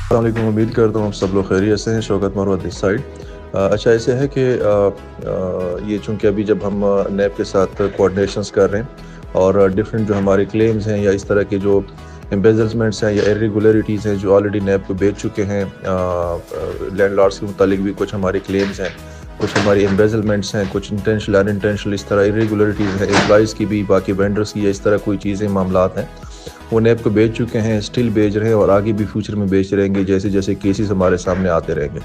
अस्सलाम वालेकुम। उम्मीद करता हूँ आप सब लोग खैरियत से हैं। शौकत मरवत इस साइड। अच्छा ऐसे है कि ये चूँकि अभी जब हम नैब के साथ कोऑर्डिनेशंस कर रहे हैं और डिफरेंट जो हमारे क्लेम्स हैं या इस तरह के जो एम्बेजलमेंट्स हैं या इरेगुलरिटीज़ हैं जो ऑलरेडी नैब को भेज चुके हैं, लैंडलॉर्ड्स के मुतालिक भी कुछ हमारे क्लेम्स हैं, कुछ हमारी एम्बेजलमेंट्स हैं, कुछ इंटेंशनल अनइंटेंशनल इस तरह इरेगुलरिटीज़ हैं, एम्प्लॉइज़ की भी, बाकी वेंडर्स की या इस तरह कोई चीज़ें मामलात हैं वो नैब को बेच चुके हैं, स्टिल बेच रहे हैं और आगे भी फ्यूचर में बेच रहेंगे जैसे जैसे केसेस हमारे सामने आते रहेंगे।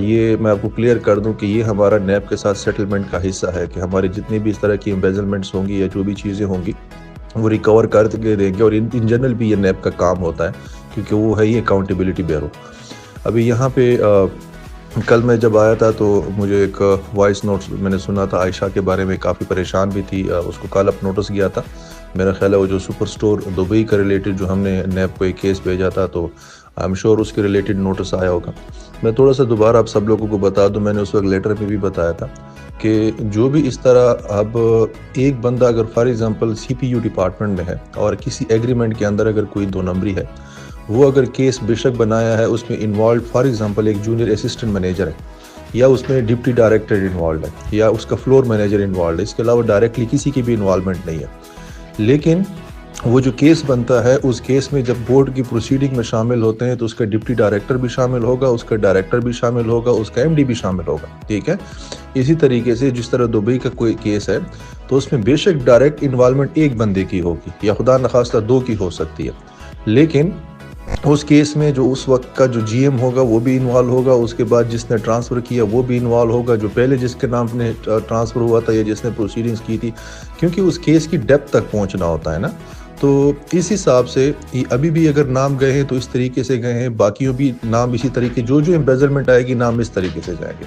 ये मैं आपको क्लियर कर दूं कि ये हमारा नैब के साथ सेटलमेंट का हिस्सा है कि हमारी जितनी भी इस तरह की एम्बेजलमेंट्स होंगी या जो भी चीज़ें होंगी वो रिकवर कर देंगे और इन जनरल भी ये नैब का काम होता है क्योंकि वो है ही अकाउंटेबिलिटी ब्यूरो। अभी यहाँ पे कल मैं जब आया था तो मुझे एक वॉइस नोट्स मैंने सुना था आयशा के बारे में, काफ़ी परेशान भी थी, उसको कल अप नोटिस गया था। मेरा ख्याल है वो जो सुपर स्टोर दुबई का रिलेटेड जो हमने नैब को एक केस भेजा था तो आई एम श्योर उसके रिलेटेड नोटिस आया होगा। मैं थोड़ा सा दोबारा आप सब लोगों को बता दूं, मैंने उस वक्त लेटर में भी बताया था कि जो भी इस तरह अब एक बंदा अगर फॉर एग्जांपल सीपीयू डिपार्टमेंट में है और किसी एग्रीमेंट के अंदर अगर कोई दो नंबरी है, वो अगर केस बेशक बनाया है, उसमें इन्वॉल्व फॉर एग्जांपल एक जूनियर असिस्टेंट मैनेजर है या उसमें डिप्टी डायरेक्टर इन्वॉल्व है या उसका फ्लोर मैनेजर इन्वॉल्व है, इसके अलावा डायरेक्टली किसी की भी इन्वॉल्वमेंट नहीं है, लेकिन वो जो केस बनता है उस केस में जब बोर्ड की प्रोसीडिंग में शामिल होते हैं तो उसका डिप्टी डायरेक्टर भी शामिल होगा, उसका डायरेक्टर भी शामिल होगा, उसका एमडी भी शामिल होगा। ठीक है, इसी तरीके से जिस तरह दुबई का कोई केस है तो उसमें बेशक डायरेक्ट इन्वॉल्वमेंट एक बंदे की होगी या खुदा न खास्ता दो की हो सकती है, लेकिन उस केस में जो उस वक्त का जो जीएम होगा वो भी इन्वॉल्व होगा, उसके बाद जिसने ट्रांसफ़र किया वो भी इन्वॉल्व होगा, जो पहले जिसके नाम ने ट्रांसफ़र हुआ था या जिसने प्रोसीडिंग्स की थी, क्योंकि उस केस की डेप्थ तक पहुंचना होता है ना। तो इस हिसाब से अभी भी अगर नाम गए हैं तो इस तरीके से गए हैं, बाकियों भी नाम इसी तरीके, जो जो एम्बेजलमेंट आएगी नाम इस तरीके से जाएंगे।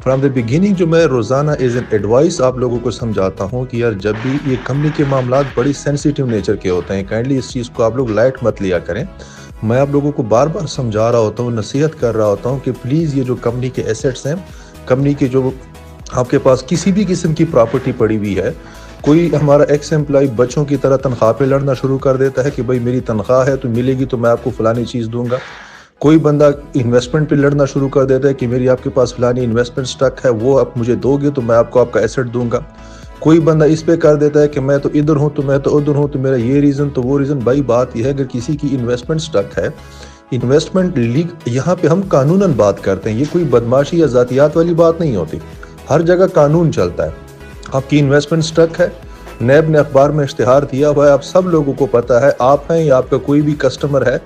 फ्रॉम द बिगिनिंग जो मैं रोज़ाना एज एन एडवाइस आप लोगों को समझाता हूँ कि यार जब भी ये कंपनी के मामला बड़ी सेंसिटिव नेचर के होते हैं, काइंडली इस चीज़ को आप लोग लाइट मत लिया करें। मैं आप लोगों को बार बार समझा रहा होता हूँ, नसीहत कर रहा होता हूँ कि प्लीज़ ये जो कंपनी के एसेट्स हैं, कंपनी के जो आपके पास किसी भी किस्म की प्रॉपर्टी पड़ी हुई है, कोई हमारा एक्स एम्प्लॉय बच्चों की तरह तनख्वाह पे लड़ना शुरू कर देता है कि भाई मेरी तनख्वाह है तो मिलेगी तो मैं आपको फलानी चीज़ दूंगा, कोई बंदा इन्वेस्टमेंट पे लड़ना शुरू कर देता है कि मेरी आपके पास फलानी इन्वेस्टमेंट स्टक है, वो आप मुझे दोगे तो मैं आपको आपका एसेट दूंगा, कोई बंदा इस पे कर देता है कि मैं तो इधर हूँ तो मैं तो उधर हूँ तो मेरा ये रीज़न तो वो रीज़न। भाई बात यह है अगर किसी की इन्वेस्टमेंट स्टक है, इन्वेस्टमेंट लीग यहाँ पे हम कानूनन बात करते हैं, ये कोई बदमाशी या जातियात वाली बात नहीं होती, हर जगह कानून चलता है। आपकी इन्वेस्टमेंट स्टक है, नैब ने अखबार में इश्तिहार दिया हुआ है, आप सब लोगों को पता है, आप हैं या आपका कोई भी कस्टमर है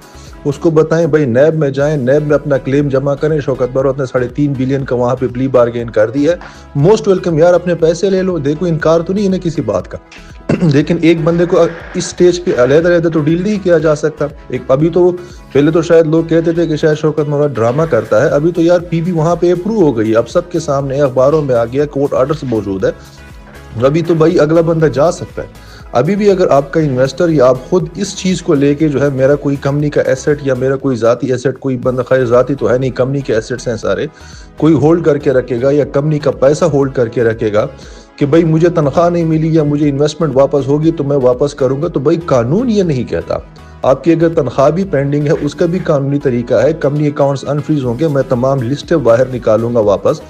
उसको बताएं भाई नैब में जाएं, नैब में अपना क्लेम जमा करें। शौकत बरौत ने 3.5 बिलियन का वहां पे प्ली बार्गेन कर दिया है, मोस्ट वेलकम यार, अपने पैसे ले लो, देखो इनकार तो नहीं है ना किसी बात का लेकिन एक बंदे को इस स्टेज पे अलग-अलग तो डील नहीं किया जा सकता। एक अभी तो पहले तो शायद लोग कहते थे कि शायद शौकत मोहम्मद ड्रामा करता है, अभी तो यार पीबी वहां पे अप्रूव हो गई, अब सबके सामने अखबारों में आ गया, कोर्ट ऑर्डर्स मौजूद है, अभी तो भाई अगला बंदा जा सकता है। अभी भी अगर आपका इन्वेस्टर या आप खुद इस चीज़ को लेके जो है मेरा कोई कंपनी का एसेट या मेरा कोई ज़ाती एसेट, कोई बंदा खैर ज़ाती तो है नहीं, कंपनी के एसेट्स हैं सारे, कोई होल्ड करके रखेगा या कंपनी का पैसा होल्ड करके रखेगा कि भाई मुझे तनख्वाह नहीं मिली या मुझे इन्वेस्टमेंट वापस होगी तो मैं वापस करूंगा, तो भाई कानून ये नहीं कहता। आपकी अगर तनख्वाह भी पेंडिंग है उसका भी कानूनी तरीका है, कंपनी अकाउंट्स अनफ्रीज होंगे, मैं तमाम लिस्टें बाहर निकालूंगा वापस।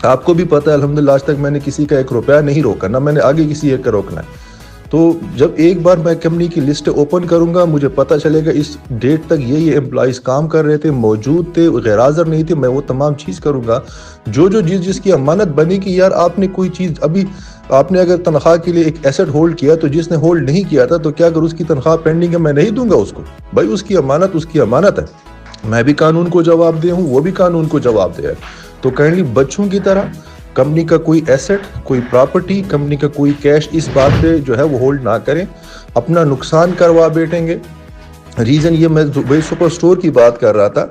आपको भी पता है अल्हम्दुलिल्लाह आज तक मैंने किसी का 1 रुपया नहीं रोका, ना मैंने आगे किसी एक का रोकना है। तो जब एक बार मैं कंपनी की लिस्ट ओपन करूंगा, मुझे पता चलेगा इस डेट तक ये एम्प्लॉइज काम कर रहे थे, मौजूद थे, गैर हाज़िर नहीं थे, मैं वो तमाम चीज़ करूंगा। जो जो जिसकी अमानत बनी कि यार आपने कोई चीज़, अभी आपने अगर तनख्वाह के लिए एक एसेट होल्ड किया तो जिसने होल्ड नहीं किया था तो क्या अगर उसकी तनख्वाह पेंडिंग है मैं नहीं दूंगा उसको? भाई उसकी अमानत है, मैं भी कानून को जवाब दे हूँ, वो भी कानून को जवाब दे है। तो काइंडली बच्चों की तरह कंपनी का कोई एसेट, कोई प्रॉपर्टी, कंपनी का कोई कैश इस बात पे जो है वो होल्ड ना करें, अपना नुकसान करवा बैठेंगे। रीज़न ये मैं दुबई सुपर स्टोर की बात कर रहा था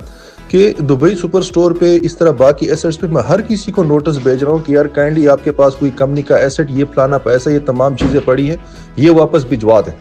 कि दुबई सुपर स्टोर पे इस तरह बाकी एसेट्स पे मैं हर किसी को नोटिस भेज रहा हूँ कि यार काइंडली आपके पास कोई कंपनी का एसेट, ये फलाना पैसा, ये तमाम चीज़ें पड़ी हैं, ये वापस भिजवा दें।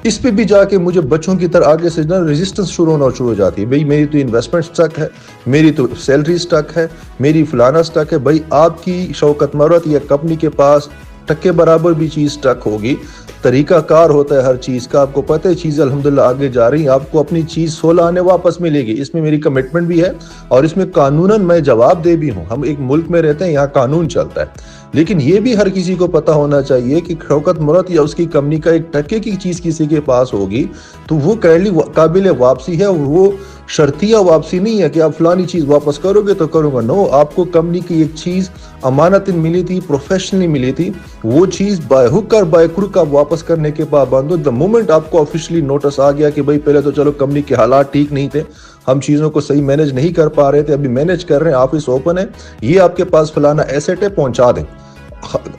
इस पे भी जाके मुझे बच्चों की तरह आगे से ना रेजिस्टेंस शुरू हो जाती है, भाई मेरी तो इन्वेस्टमेंट स्टक है, मेरी तो सैलरी स्टक है, मेरी फलाना स्टक है। भाई आपकी शौकत मरवत या कंपनी के पास टक्के बराबर भी चीज़ स्टक होगी तरीकाकार होता है हर चीज़ का। आपको पता है चीज़ अल्हम्दुलिल्लाह आगे जा रही है, आपको अपनी चीज़ 16 आने वापस मिलेगी, इसमें मेरी कमिटमेंट भी है और इसमें कानूनन मैं जवाबदेह भी हूँ। हम एक मुल्क में रहते हैं, यहाँ कानून चलता है। लेकिन ये भी हर किसी को पता होना चाहिए कि शौकत मुरत या उसकी कंपनी का 1% की चीज़ किसी के पास होगी तो वो काबिल वापसी है, और वो शर्तिया वापसी नहीं है कि आप फलानी चीज़ वापस करोगे तो करूँगा। नो, आपको कंपनी की एक चीज़ अमानतन मिली थी, प्रोफेशनली मिली थी, वो चीज़ बाय हुक और बाय क्रुक आप वापस करने के पाबंद हो। द मोमेंट आपको ऑफिशियली नोटिस आ गया कि भाई पहले तो चलो कंपनी के हालात ठीक नहीं थे, हम चीज़ों को सही मैनेज नहीं कर पा रहे थे, अभी मैनेज कर रहे हैं, ऑफिस ओपन है, ये आपके पास फलाना एसेट है, पहुंचा दें।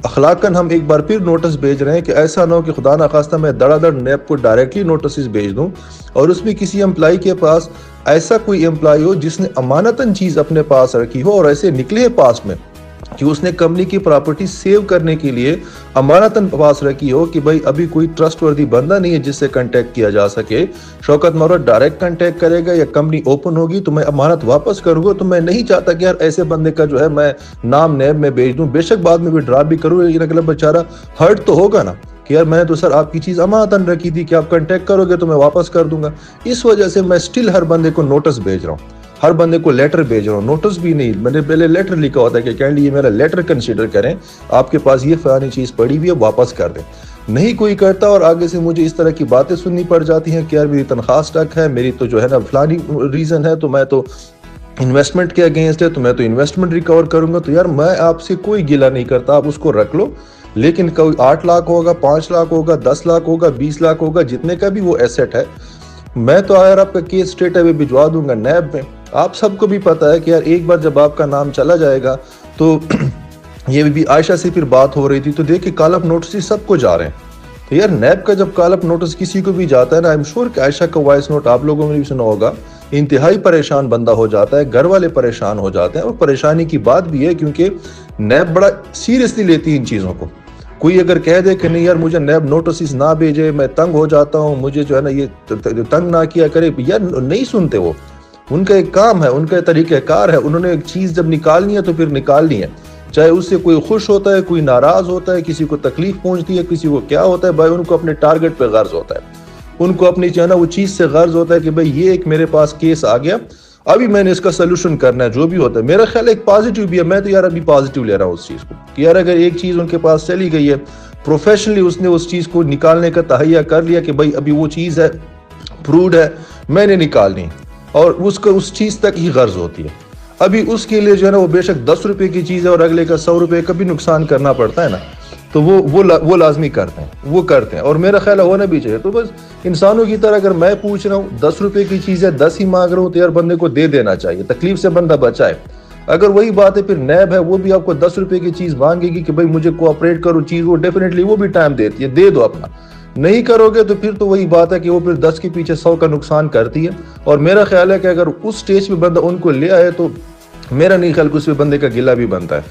अखलाकन हम एक बार फिर नोटिस भेज रहे हैं कि ऐसा ना हो कि खुदा ना खास्ता मैं धड़ाधड़ नैब को डायरेक्टली नोटिस भेज दूं और उसमें किसी एम्प्लॉय के पास ऐसा कोई एम्प्लॉय हो जिसने अमानतन चीज़ अपने पास रखी हो और ऐसे निकले पास में कि उसने कंपनी की प्रॉपर्टी सेव करने के लिए अमानतन पास रखी हो कि भाई अभी कोई ट्रस्टवर्दी बंदा नहीं है जिससे कांटेक्ट किया जा सके। शौकत मोहम्मद डायरेक्ट कांटेक्ट करेगा या कंपनी ओपन होगी तो मैं अमानत वापस करूंगा। तो मैं नहीं चाहता कि यार ऐसे बंदे का जो है मैं नाम नैब में भेज दूं, बेशक बाद में भी ड्रा भी करूँ, लेकिन अगला बेचारा हर्ट तो होगा ना कि यार मैंने तो सर आपकी चीज़ अमानतन रखी थी कि आप कांटेक्ट करोगे तो मैं वापस कर दूंगा। इस वजह से मैं स्टिल हर बंदे को नोटिस भेज रहा हूँ, हर बंदे को लेटर भेज रहा हूँ। नोटिस भी नहीं, मैंने पहले लेटर लिखा होता है कि काइंडली ये मेरा लेटर कंसीडर करें, आपके पास ये फलानी चीज़ पड़ी हुई है, वापस कर दें। नहीं कोई करता और आगे से मुझे इस तरह की बातें सुननी पड़ जाती हैं कि यार मेरी तनख्वाह स्टक है, मेरी तो जो है ना फलानी रीज़न है, तो मैं तो इन्वेस्टमेंट के अगेंस्ट है, तो मैं तो इन्वेस्टमेंट रिकवर करूंगा। तो यार मैं आपसे कोई गिला नहीं करता, आप उसको रख लो, लेकिन कोई 8 लाख होगा, 5 लाख होगा, 10 लाख होगा, 20 लाख होगा, जितने का भी वो एसेट है, मैं तो यार आपका केस स्ट्रेट अवे भिजवा दूंगा नैब में। आप सबको भी पता है कि यार एक बार जब आपका नाम चला जाएगा तो ये भी आयशा से फिर बात हो रही थी तो देखिए कॉल-अप नोटिस सबको जा रहे हैं। तो यार नैब का जब कॉल-अप नोटिस किसी को भी जाता है ना, आई एम श्योर कि आयशा का वॉइस नोट आप लोगों ने भी सुना होगा, इंतहाई परेशान बंदा हो जाता है, घर वाले परेशान हो जाते हैं। और परेशानी की बात भी है क्योंकि नैब बड़ा सीरियसली लेती है इन चीज़ों को। कोई अगर कह दे कि नहीं यार मुझे नैब नोटिस ना भेजे, मैं तंग हो जाता हूँ, मुझे जो है ना ये तंग ना किया करे, यार नहीं सुनते वो। उनका एक काम है, उनका तरीक़ाकार है, उन्होंने एक चीज़ जब निकालनी है तो फिर निकालनी है, चाहे उससे कोई खुश होता है, कोई नाराज़ होता है, किसी को तकलीफ पहुंचती है, किसी को क्या होता है, भाई उनको अपने टारगेट पे गर्ज होता है, उनको अपनी जो है ना वो चीज़ से गर्ज होता है कि भाई ये एक मेरे पास केस आ गया, अभी मैंने इसका सोल्यूशन करना है, जो भी होता है। मेरा ख्याल एक पॉजिटिव भी है, मैं तो यार अभी पॉजिटिव ले रहा हूँ उस चीज़ को कि यार अगर एक चीज़ उनके पास चली गई है, प्रोफेशनली उसने उस चीज़ को निकालने का तहैया कर लिया कि भाई अभी वो चीज़ है, प्रूव्ड है, मैंने निकालनी, और उसको उस चीज़ तक ही गर्ज होती है। अभी उसके लिए जो है ना वो बेशक 10 रुपए की चीज़ है और अगले का 100 रुपए का भी नुकसान करना पड़ता है ना, तो वो लाजमी करते हैं, वो करते हैं, और मेरा ख्याल होना भी चाहिए। तो बस इंसानों की तरह अगर मैं पूछ रहा हूँ 10 रुपए की चीज़ है, 10 ही मांग रहा हूँ, तो यार बंदे को दे देना चाहिए, तकलीफ से बंदा बचाए। अगर वही बात है फिर नैब है, वो भी आपको 10 रुपए की चीज़ मांगेगी कि भाई मुझे कोऑपरेट करो, चीज़ वो डेफिनेटली वो भी टाइम देती है, दे दो अपना। नहीं करोगे तो फिर तो वही बात है कि वो फिर 10 के पीछे 100 का नुकसान करती है। और मेरा ख्याल है कि अगर उस स्टेज पे बंदा उनको ले आए तो मेरा नहीं ख्याल कि उस बंदे का गिला भी बनता है।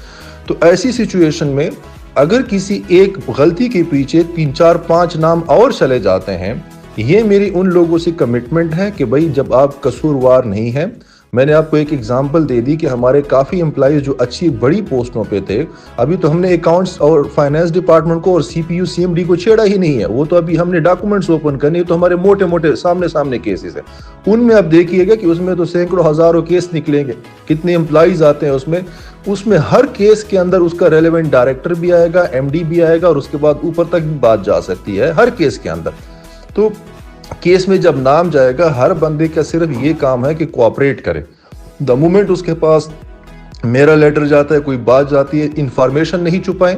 तो ऐसी सिचुएशन में अगर किसी एक गलती के पीछे 3 4 5 नाम और चले जाते हैं, ये मेरी उन लोगों से कमिटमेंट है कि भाई जब आप कसूरवार नहीं है। मैंने आपको एक एग्जांपल दे दी कि हमारे काफ़ी एम्प्लॉइज जो अच्छी बड़ी पोस्टों पे थे, अभी तो हमने अकाउंट्स और फाइनेंस डिपार्टमेंट को और सीपीयू सीएमडी को छेड़ा ही नहीं है, वो तो अभी हमने डॉक्यूमेंट्स ओपन करनी है, तो हमारे मोटे मोटे सामने केसेस है, उनमें आप देखिएगा कि उसमें तो सैकड़ों हज़ारों केस निकलेंगे, कितने एम्प्लॉइज आते हैं उसमें हर केस के अंदर उसका रेलेवेंट डायरेक्टर भी आएगा, एमडी भी आएगा, और उसके बाद ऊपर तक भी बात जा सकती है हर केस के अंदर। तो केस में जब नाम जाएगा, हर बंदे का सिर्फ ये काम है कि कोऑपरेट करे। द मोमेंट उसके पास मेरा लेटर जाता है, कोई बात जाती है, इंफॉर्मेशन नहीं छुपाएं,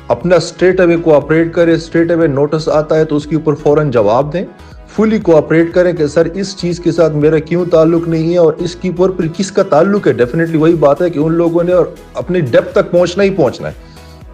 अपना स्ट्रेट अवे कोऑपरेट करे। स्ट्रेट अवे नोटिस आता है तो उसके ऊपर फौरन जवाब दें, फुली कोऑपरेट करें कि सर इस चीज़ के साथ मेरा क्यों ताल्लुक नहीं है और इसके ऊपर फिर किसका ताल्लुक है। डेफिनेटली वही बात है कि उन लोगों ने और अपनी डेप्थ तक पहुंचना ही पहुंचना है,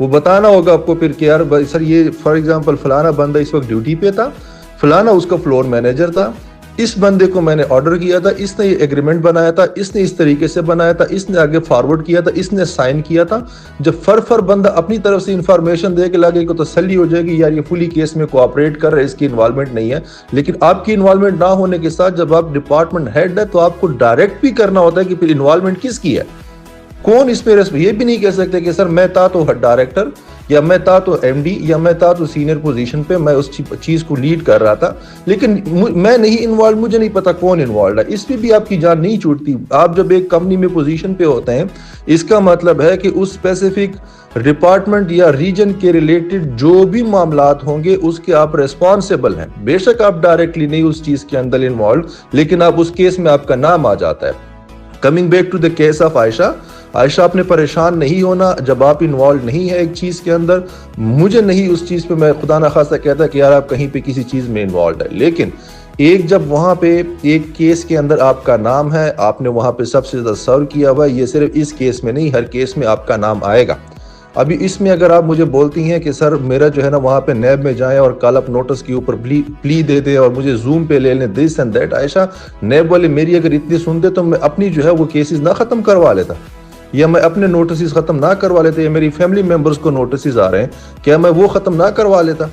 वो बताना होगा आपको फिर कि यार सर ये फॉर एग्जांपल फलाना बंदा इस वक्त ड्यूटी पे था, फलाना उसका फ्लोर मैनेजर था, इस बंदे को मैंने ऑर्डर किया था, इसने ये एग्रीमेंट बनाया था, इसने इस तरीके से बनाया था, इसने आगे फॉरवर्ड किया था, इसने साइन किया था। जब फर बंदा अपनी तरफ से इंफॉर्मेशन दे के लगे को तसल्ली हो जाएगी यार ये फुली केस में कोऑपरेट कर रहा है, इसकी इन्वॉल्वमेंट नहीं है। लेकिन आपकी इन्वॉल्वमेंट ना होने के साथ जब आप डिपार्टमेंट हेड है तो आपको डायरेक्ट भी करना होता है कि फिर इन्वॉल्वमेंट किसकी है, कौन इसमें ये भी नहीं कह सकते कि सर मैं था तो डायरेक्टर, या मैं था तो एमडी या मैं था तो सीनियर पोजीशन पे, मैं उस चीज़ को लीड कर रहा था, लेकिन मैं नहीं इन्वॉल्व, मुझे नहीं पता कौन इन्वॉल्व है, इसमें भी आपकी जान नहीं छूटती। आप जब एक कंपनी में पोजीशन पे होते हैं, इसका मतलब है कि उस स्पेसिफिक डिपार्टमेंट या रीजन के रिलेटेड जो भी मामलात होंगे उसके आप रेस्पॉन्सिबल हैं। बेशक आप डायरेक्टली नहीं उस चीज के अंदर इन्वॉल्व, लेकिन आप उस केस में आपका नाम आ जाता है। Coming back to the case of Ayesha, Ayesha आपने परेशान नहीं होना जब आप इन्वॉल्व नहीं है एक चीज के अंदर। मुझे नहीं उस चीज पे, मैं खुदा ना खासा कहता कि यार आप कहीं पे किसी चीज में इन्वॉल्व है, लेकिन एक जब वहां पे एक केस के अंदर आपका नाम है, आपने वहां पे सबसे ज्यादा सर्व किया हुआ, ये सिर्फ इस केस में नहीं, हर केस में आपका नाम आएगा। अभी इसमें अगर आप मुझे बोलती हैं कि सर मेरा जो है ना वहाँ पे नैब में जाएं और कॉल अप नोटिस के ऊपर प्ली दे दे और मुझे जूम पे ले लें दिस एंड दैट, आयशा नैब वाले मेरी अगर इतनी सुनते तो मैं अपनी जो है वो केसेस ना ख़त्म करवा लेता, या मैं अपने नोटिस ख़त्म ना करवा लेता, या मेरी फैमिली मेम्बर्स को नोटिस आ रहे हैं क्या मैं वो ख़त्म ना करवा लेता।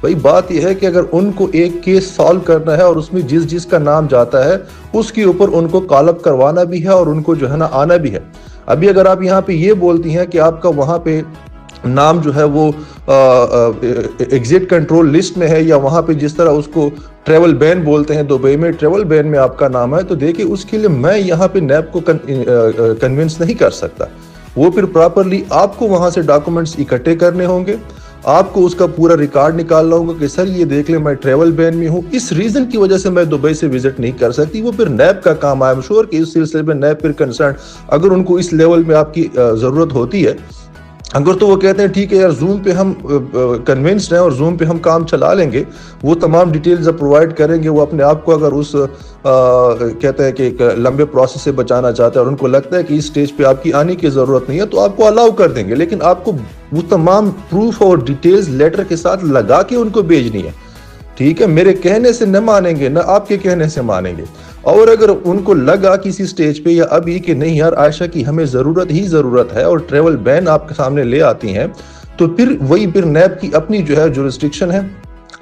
भाई बात यह है कि अगर उनको एक केस सॉल्व करना है और उसमें जिसका नाम जाता है उसके ऊपर उनको कॉल अप करवाना भी है और उनको जो है ना आना भी है। अभी अगर आप यहाँ पे ये बोलती हैं कि आपका वहाँ पे नाम जो है वो एग्जिट कंट्रोल लिस्ट में है, या वहाँ पे जिस तरह उसको ट्रेवल बैन बोलते हैं, दुबई में ट्रेवल बैन में आपका नाम है, तो देखिए उसके लिए मैं यहाँ पे नैब को कन्विंस नहीं कर सकता। वो फिर प्रॉपरली आपको वहाँ से डॉक्यूमेंट्स इकट्ठे करने होंगे, आपको उसका पूरा रिकॉर्ड निकालना होगा कि सर ये देख ले मैं ट्रेवल बैन में हूँ, इस रीजन की वजह से मैं दुबई से विजिट नहीं कर सकती। वो फिर नैब का काम है। आई एम श्योर कि इस सिलसिले में नैब फिर कंसर्न, अगर उनको इस लेवल में आपकी जरूरत होती है, अगर तो वो कहते हैं ठीक है यार जूम पे हम कन्विंस्ड हैं और जूम पे हम काम चला लेंगे, वो तमाम डिटेल्स प्रोवाइड करेंगे, वो अपने आप को अगर उस कहते हैं कि एक लंबे प्रोसेस से बचाना चाहते हैं और उनको लगता है कि इस स्टेज पे आपकी आने की ज़रूरत नहीं है, तो आपको अलाउ कर देंगे, लेकिन आपको वो तमाम प्रूफ और डिटेल्स लेटर के साथ लगा के उनको भेजनी है। ठीक है, मेरे कहने से न मानेंगे, न आपके कहने से मानेंगे। और अगर उनको लगा किसी स्टेज पे या अभी कि नहीं यार आयशा की हमें ज़रूरत ही ज़रूरत है और ट्रेवल बैन आपके सामने ले आती हैं, तो फिर नैब की अपनी जो है जुरिस्डिक्शन है,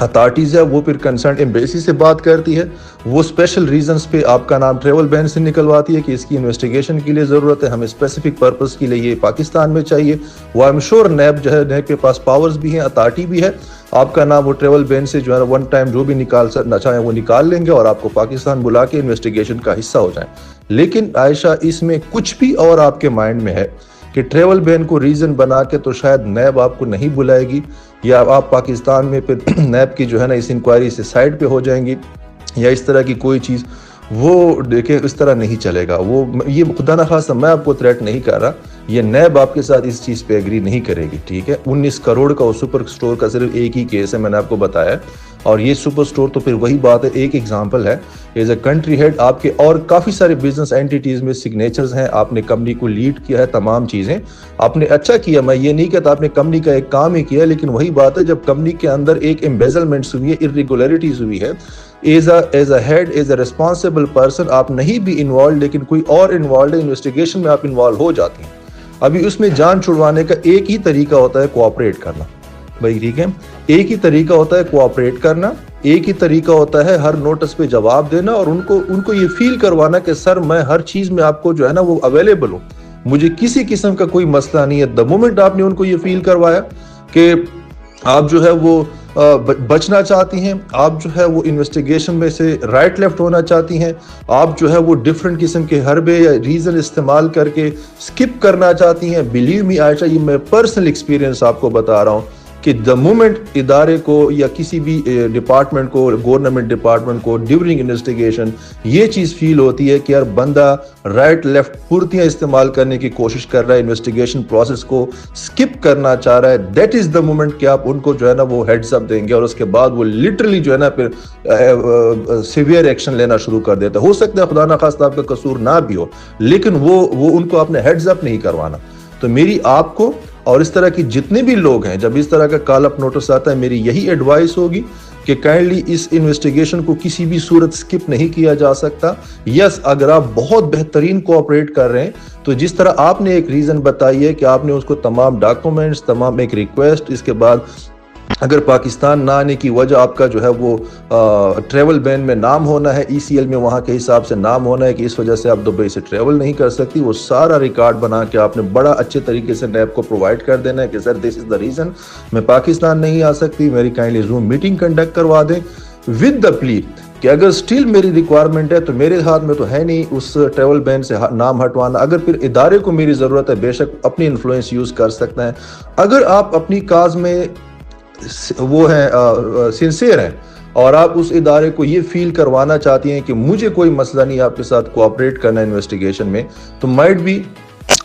अथॉरिटीज़ है, वो फिर कंसर्न एम्बेसी से बात करती है, वो स्पेशल रीजंस पे आपका नाम ट्रेवल बैन से निकलवाती है कि इसकी इन्वेस्टिगेशन के लिए ज़रूरत है, हमें स्पेसिफिक पर्पस के लिए ये पाकिस्तान में चाहिए। वो आई एम श्योर नैब जो है, नैब के पास पावर्स भी हैं, अथॉरिटी भी है, आपका नाम वो ट्रेवल बैन से जो है वन टाइम जो भी निकालना चाहें वो निकाल लेंगे और आपको पाकिस्तान बुला के इन्वेस्टिगेशन का हिस्सा हो जाएं। लेकिन आयशा इसमें कुछ भी और आपके माइंड में है कि ट्रेवल बैन को रीजन बना के तो शायद नैब आपको नहीं बुलाएगी, या आप पाकिस्तान में फिर नैब की जो है ना इस इंक्वायरी से साइड पे हो जाएंगी, या इस तरह की कोई चीज़, वो देखे इस तरह नहीं चलेगा। वो ये खुदा ना खासा मैं आपको थ्रेट नहीं कर रहा, ये नैब आपके साथ इस चीज़ पे एग्री नहीं करेगी। ठीक है, 19 करोड़ का सुपर स्टोर का सिर्फ एक ही केस है, मैंने आपको बताया, और ये सुपर स्टोर तो फिर वही बात है, एक एग्जांपल है। एज ए कंट्री हेड आपके और काफ़ी सारे बिजनेस एंटिटीज़ में सिग्नेचर्स हैं, आपने कंपनी को लीड किया है, तमाम चीज़ें आपने अच्छा किया। मैं ये नहीं कहता आपने कंपनी का एक काम ही किया, लेकिन वही बात है जब कंपनी के अंदर एक एम्बेजलमेंट्स हुई है, इरेगुलरिटीज़ हुई है, as a head, as a responsible person आप नहीं भी इन्वॉल्व, लेकिन कोई और इन्वॉल्व है, इन्वेस्टिगेशन में आप इन्वॉल्व हो जाती हैं। अभी उसमें जान छुड़वाने का एक ही तरीका होता है, कोऑपरेट करना। भाई ठीक है, एक ही तरीका होता है कोऑपरेट करना, एक ही तरीका होता है हर नोटिस पे जवाब देना और उनको ये फील करवाना कि सर मैं हर चीज में आपको जो है ना वो अवेलेबल हूँ, मुझे किसी किस्म का कोई मसला नहीं है। द मोमेंट आपने उनको ये फील करवाया कि आप जो है वो बचना चाहती हैं, आप जो है वो इन्वेस्टिगेशन में से राइट लेफ्ट होना चाहती हैं, आप जो है वो डिफरेंट किस्म के हरबे या रीजन इस्तेमाल करके स्किप करना चाहती हैं, बिलीव मी आयशा, ये मैं पर्सनल एक्सपीरियंस आपको बता रहा हूँ कि द मोमेंट इदारे को या किसी भी डिपार्टमेंट को, गवर्नमेंट डिपार्टमेंट को ड्यूरिंग इन्वेस्टिगेशन ये चीज़ फील होती है कि यार बंदा राइट लेफ्ट फुर्तियाँ इस्तेमाल करने की कोशिश कर रहा है, इन्वेस्टिगेशन प्रोसेस को स्किप करना चाह रहा है, दैट इज़ द मोमेंट कि आप उनको जो है ना वो हेड्स अप देंगे और उसके बाद वो लिटरली जो है ना फिर सीवियर एक्शन लेना शुरू कर देता है। हो सकता है खुदा ना खास्ता आपका कसूर ना भी हो, लेकिन वो उनको अपने हेड्स अप नहीं करवाना। तो मेरी आपको और इस तरह की जितने भी लोग हैं, जब इस तरह का कॉल अप नोटिस आता है, मेरी यही एडवाइस होगी कि काइंडली इस इन्वेस्टिगेशन को किसी भी सूरत स्किप नहीं किया जा सकता। यस, अगर आप बहुत बेहतरीन कोऑपरेट कर रहे हैं तो जिस तरह आपने एक रीजन बताई है कि आपने उसको तमाम डॉक्यूमेंट्स, तमाम एक रिक्वेस्ट, इसके बाद अगर पाकिस्तान ना आने की वजह आपका जो है वो ट्रैवल बैन में नाम होना है, ECL में वहाँ के हिसाब से नाम होना है कि इस वजह से आप दुबई से ट्रैवल नहीं कर सकती, वो सारा रिकॉर्ड बना के आपने बड़ा अच्छे तरीके से नैब को प्रोवाइड कर देना है कि sir this is the reason मैं पाकिस्तान नहीं आ सकती, मेरी काइंडली जूम मीटिंग कंडक्ट करवा दें विद द प्ली कि अगर स्टिल मेरी रिक्वायरमेंट है तो मेरे हाथ में तो है नहीं उस ट्रैवल बैन से नाम हटवाना। अगर फिर इदारे को मेरी ज़रूरत है, बेशक अपनी इन्फ्लुएंस यूज़ कर सकते हैं। अगर आप अपनी काज में वो है सिंसियर हैं और आप उस इदारे को ये फील करवाना चाहती हैं कि मुझे कोई मसला नहीं आपके साथ कोऑपरेट करना इन्वेस्टिगेशन में, तो माइट भी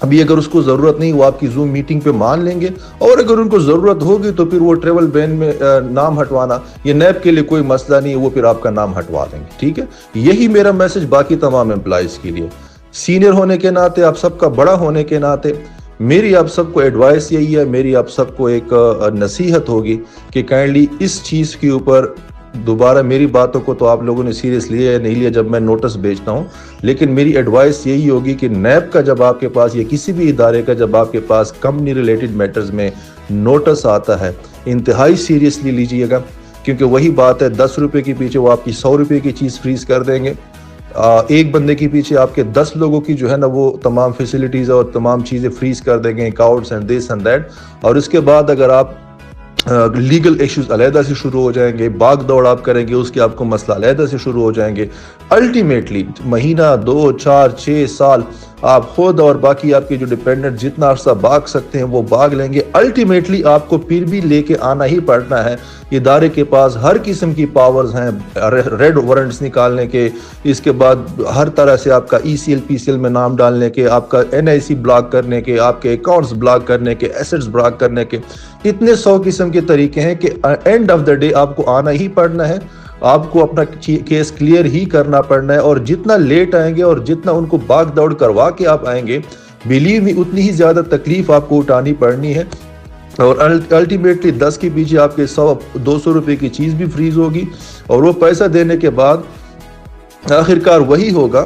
अभी अगर उसको ज़रूरत नहीं वो आपकी जूम मीटिंग पे मान लेंगे, और अगर उनको ज़रूरत होगी तो फिर वो ट्रेवल बैन में नाम हटवाना ये नैब के लिए कोई मसला नहीं है, वो फिर आपका नाम हटवा देंगे। ठीक है, यही मेरा मैसेज बाकी तमाम एम्प्लॉइज़ के लिए। सीनियर होने के नाते, आप सबका बड़ा होने के नाते मेरी आप सबको एडवाइस यही है, मेरी आप सबको एक नसीहत होगी कि काइंडली इस चीज़ के ऊपर दोबारा, मेरी बातों को तो आप लोगों ने सीरियस लिया या नहीं लिया जब मैं नोटिस भेजता हूँ, लेकिन मेरी एडवाइस यही होगी कि नैब का जब आपके पास या किसी भी इदारे का जब आपके पास कंपनी रिलेटेड मैटर्स में नोटिस आता है, इंतहाई सीरियसली लीजिएगा, क्योंकि वही बात है 10 रुपये के पीछे वो आपकी 100 रुपये की चीज़ फ्रीज कर देंगे। एक बंदे के पीछे आपके 10 लोगों की जो है ना वो तमाम फैसिलिटीज़ और तमाम चीज़ें फ्रीज कर देंगे, accounts and this and that. और इसके बाद अगर आप लीगल इश्यूज अलहदा से शुरू हो जाएंगे, भाग दौड़ आप करेंगे, उसके आपको मसला अलहदा से शुरू हो जाएंगे। अल्टीमेटली महीना 2, 4, 6 साल आप खुद और बाकी आपके जो डिपेंडेंट जितना अरसा भाग सकते हैं वो भाग लेंगे। अल्टीमेटली आपको फिर भी लेके आना ही पड़ना है। इदारे के पास हर किस्म की पावर्स हैं, रेड वारंट्स निकालने के, इसके बाद हर तरह से आपका ECL PCL में नाम डालने के, आपका NIC ब्लॉक करने के, आपके अकाउंट्स ब्लॉक करने के, एसेट्स ब्लॉक करने के, इतने 100 किस्म के तरीके हैं कि एंड ऑफ द डे आपको आना ही पड़ना है, आपको अपना केस क्लियर ही करना पड़ना है। और जितना लेट आएंगे और जितना उनको भाग दौड़ करवा के आप आएंगे, बिलीव मी उतनी ही ज़्यादा तकलीफ आपको उठानी पड़नी है। और अल्टीमेटली 10 के पीछे आपके 100-200 रुपए की चीज़ भी फ्रीज होगी, और वो पैसा देने के बाद आखिरकार वही होगा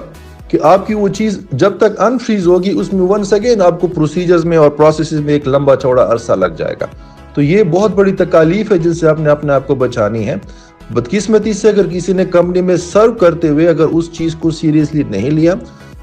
कि आपकी वो चीज़ जब तक अनफ्रीज होगी उसमें वंस अगेन आपको प्रोसीजर्स में और प्रोसेसेस में एक लंबा चौड़ा अरसा लग जाएगा। तो ये बहुत बड़ी तकालीफ है जिनसे आपने अपने आप को बचानी है। बदकिस्मती से अगर किसी ने कंपनी में सर्व करते हुए अगर उस चीज़ को सीरियसली नहीं लिया,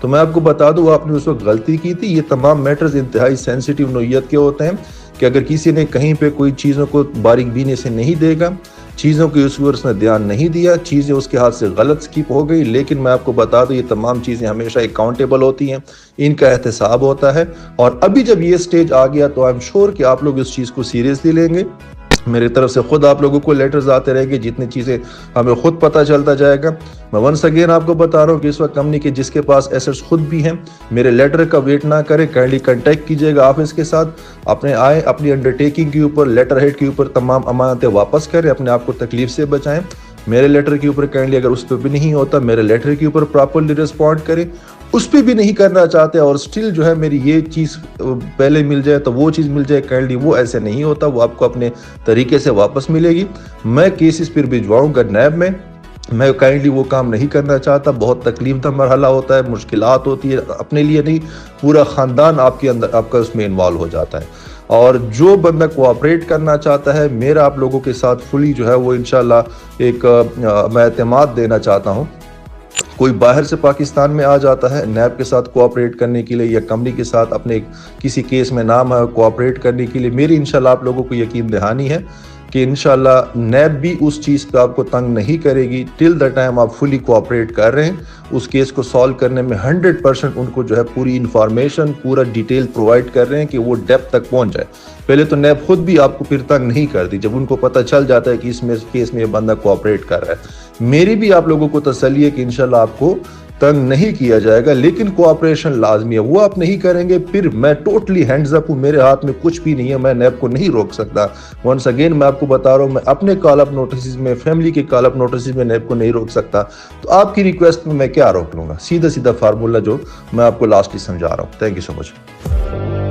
तो मैं आपको बता दूं आपने उस वक्त गलती की थी। ये तमाम मैटर्स इंतहाई सेंसिटिव नोयत के होते हैं कि अगर किसी ने कहीं पे कोई चीज़ों को बारीक बीने से नहीं देगा, चीज़ों की उस पर उसने ध्यान नहीं दिया, चीज़ें उसके हाथ से गलत स्किप हो गई। लेकिन मैं आपको बता दूं ये तमाम चीज़ें हमेशा अकाउंटेबल होती हैं, इनका एहतसाब होता है। और अभी जब ये स्टेज आ गया तो आई एम श्योर कि आप लोग इस चीज़ को सीरियसली लेंगे। मेरी तरफ से खुद आप लोगों को लेटर्स आते रहेंगे, जितनी चीज़ें हमें खुद पता चलता जाएगा। मैं वंस अगेन आपको बता रहा हूँ कि इस वक्त कंपनी के जिसके पास एसेट्स खुद भी हैं, मेरे लेटर का वेट ना करें, काइंडली कांटेक्ट कीजिएगा ऑफिस के साथ, अपने आए अपनी अंडरटेकिंग के ऊपर, लेटर हेड के ऊपर तमाम अमानतें वापस करें, अपने आप को तकलीफ से बचाएं। मेरे लेटर के ऊपर काइंडली अगर उस पर भी नहीं होता, मेरे लेटर के ऊपर प्रॉपरली रिस्पॉन्ड करें। उस पर भी नहीं करना चाहते और स्टिल जो है मेरी ये चीज़ पहले मिल जाए तो वो चीज़ मिल जाए, काइंडली वो ऐसे नहीं होता, वो आपको अपने तरीके से वापस मिलेगी। मैं केसेस फिर भिजवाऊंगा नैब में, मैं काइंडली वो काम नहीं करना चाहता। बहुत तकलीफ दा मरहला होता है, मुश्किलात होती है, अपने लिए नहीं पूरा ख़ानदान आपके अंदर आपका उसमें इन्वॉल्व हो जाता है। और जो बंदा कोऑपरेट करना चाहता है, मेरा आप लोगों के साथ फुली जो है वो इंशाल्लाह एक मैं एतमाद देना चाहता हूँ। कोई बाहर से पाकिस्तान में आ जाता है नैब के साथ कोऑपरेट करने के लिए या कंपनी के साथ अपने किसी केस में नाम है कोऑपरेट करने के लिए, मेरी इंशाल्लाह आप लोगों को यकीन दहानी है कि इंशाल्लाह नैब भी उस चीज़ पे आपको तंग नहीं करेगी टिल द टाइम आप फुली कोऑपरेट कर रहे हैं। उस केस को सॉल्व करने में 100% उनको जो है पूरी इंफॉर्मेशन, पूरा डिटेल प्रोवाइड कर रहे हैं कि वो डेप्थ तक पहुंच जाए। पहले तो नैब खुद भी आपको फिर तंग नहीं करती जब उनको पता चल जाता है कि इसमें केस में ये बंदा कोऑपरेट कर रहा है। मेरी भी आप लोगों को तसल्ली है कि इंशाल्लाह आपको तंग नहीं किया जाएगा, लेकिन कोऑपरेशन लाजमी है। वो आप नहीं करेंगे फिर मैं टोटली हैंड्स अप हूँ, मेरे हाथ में कुछ भी नहीं है, मैं नैब को नहीं रोक सकता। वंस अगेन मैं आपको बता रहा हूँ, मैं अपने कॉल अप नोटिस में, फैमिली के कॉल अप नोटिस में नैब को नहीं रोक सकता। तो आपकी रिक्वेस्ट में मैं क्या रोक लूंगा? सीधा सीधा फार्मूला जो मैं आपको लास्टली समझा रहा हूँ। Thank you so much.